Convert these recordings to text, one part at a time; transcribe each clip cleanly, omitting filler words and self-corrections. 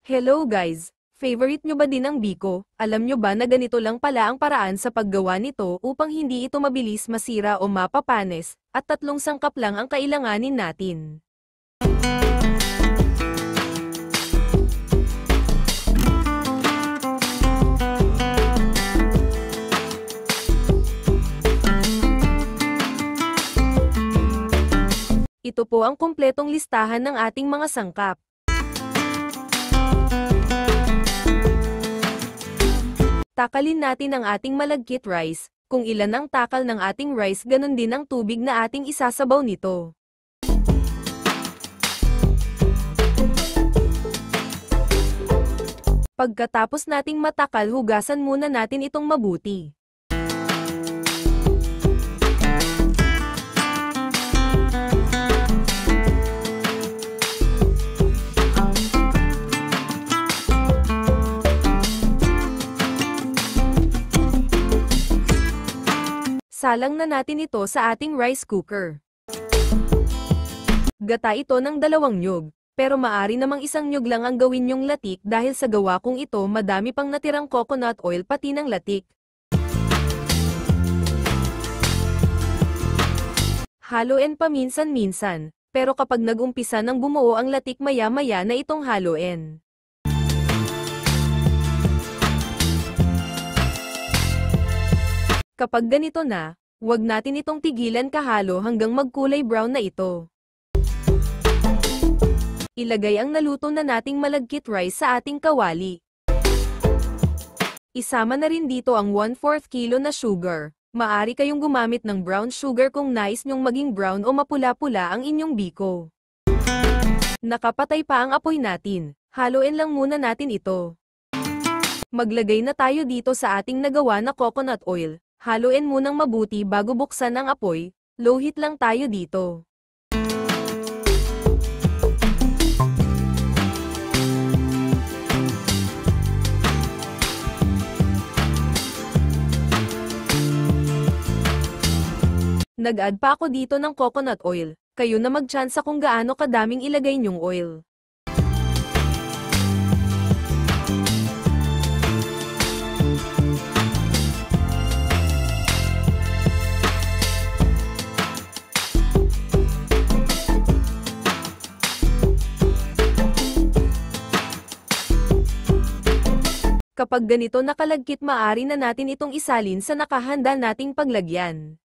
Hello guys! Favorite nyo ba din ang biko? Alam nyo ba na ganito lang pala ang paraan sa paggawa nito upang hindi ito mabilis masira o mapapanis, at 3 sangkap lang ang kailanganin natin. Ito po ang kumpletong listahan ng ating mga sangkap. Takalin natin ang ating malagkit rice. Kung ilan ang takal ng ating rice, ganun din ang tubig na ating isasabaw nito. Pagkatapos nating matakal, hugasan muna natin itong mabuti. Salang na natin ito sa ating rice cooker. Gata ito ng 2 nyug, pero maari namang 1 nyug lang ang gawin nyong latik dahil sa gawa kong ito madami pang natirang coconut oil pati ng latik. Haluin paminsan-minsan, pero kapag nag-umpisa ng bumuo ang latik, maya-maya na itong haluin. Kapag ganito na, huwag natin itong tigilan kahalo hanggang magkulay brown na ito. Ilagay ang naluto na nating malagkit rice sa ating kawali. Isama na rin dito ang 1/4 kilo na sugar. Maari kayong gumamit ng brown sugar kung nais nyong maging brown o mapula-pula ang inyong biko. Nakapatay pa ang apoy natin. Haluin lang muna natin ito. Maglagay na tayo dito sa ating nagawa na coconut oil. Haluin munang mabuti bago buksan ang apoy, low heat lang tayo dito. Nag-add pa ako dito ng coconut oil, kayo na magtsansa kung gaano kadaming ilagay nyong oil. Kapag ganito nakalagkit, maaari na natin itong isalin sa nakahanda nating paglagyan.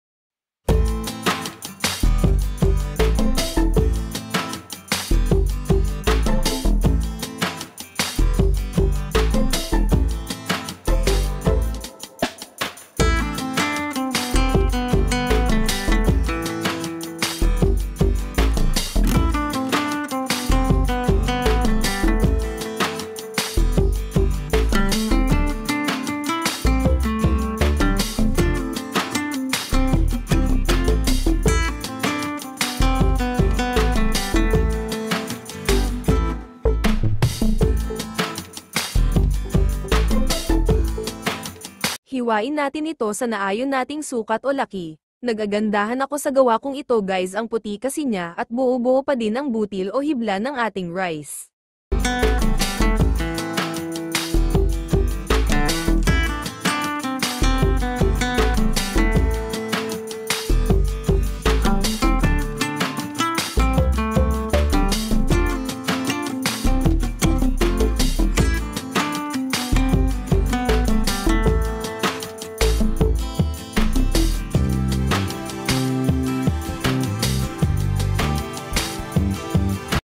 Hiwain natin ito sa naayon nating sukat o laki. Nagagandahan ako sa gawa kong ito guys, ang puti kasi niya at buo-buo pa din ang butil o hibla ng ating rice.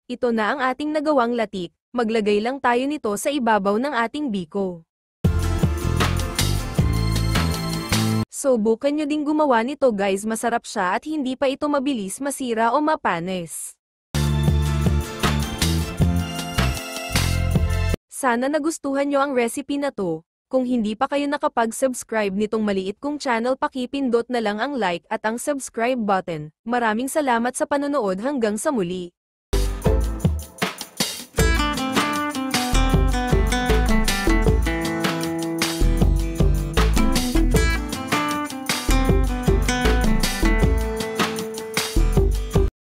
Ito na ang ating nagawang latik, maglagay lang tayo nito sa ibabaw ng ating biko. Subukan nyo ding gumawa nito guys, masarap siya at hindi pa ito mabilis masira o mapanis. Sana nagustuhan nyo ang recipe na to. Kung hindi pa kayo nakapag-subscribe nitong maliit kong channel, pakipindot na lang ang like at ang subscribe button. Maraming salamat sa panonood, hanggang sa muli.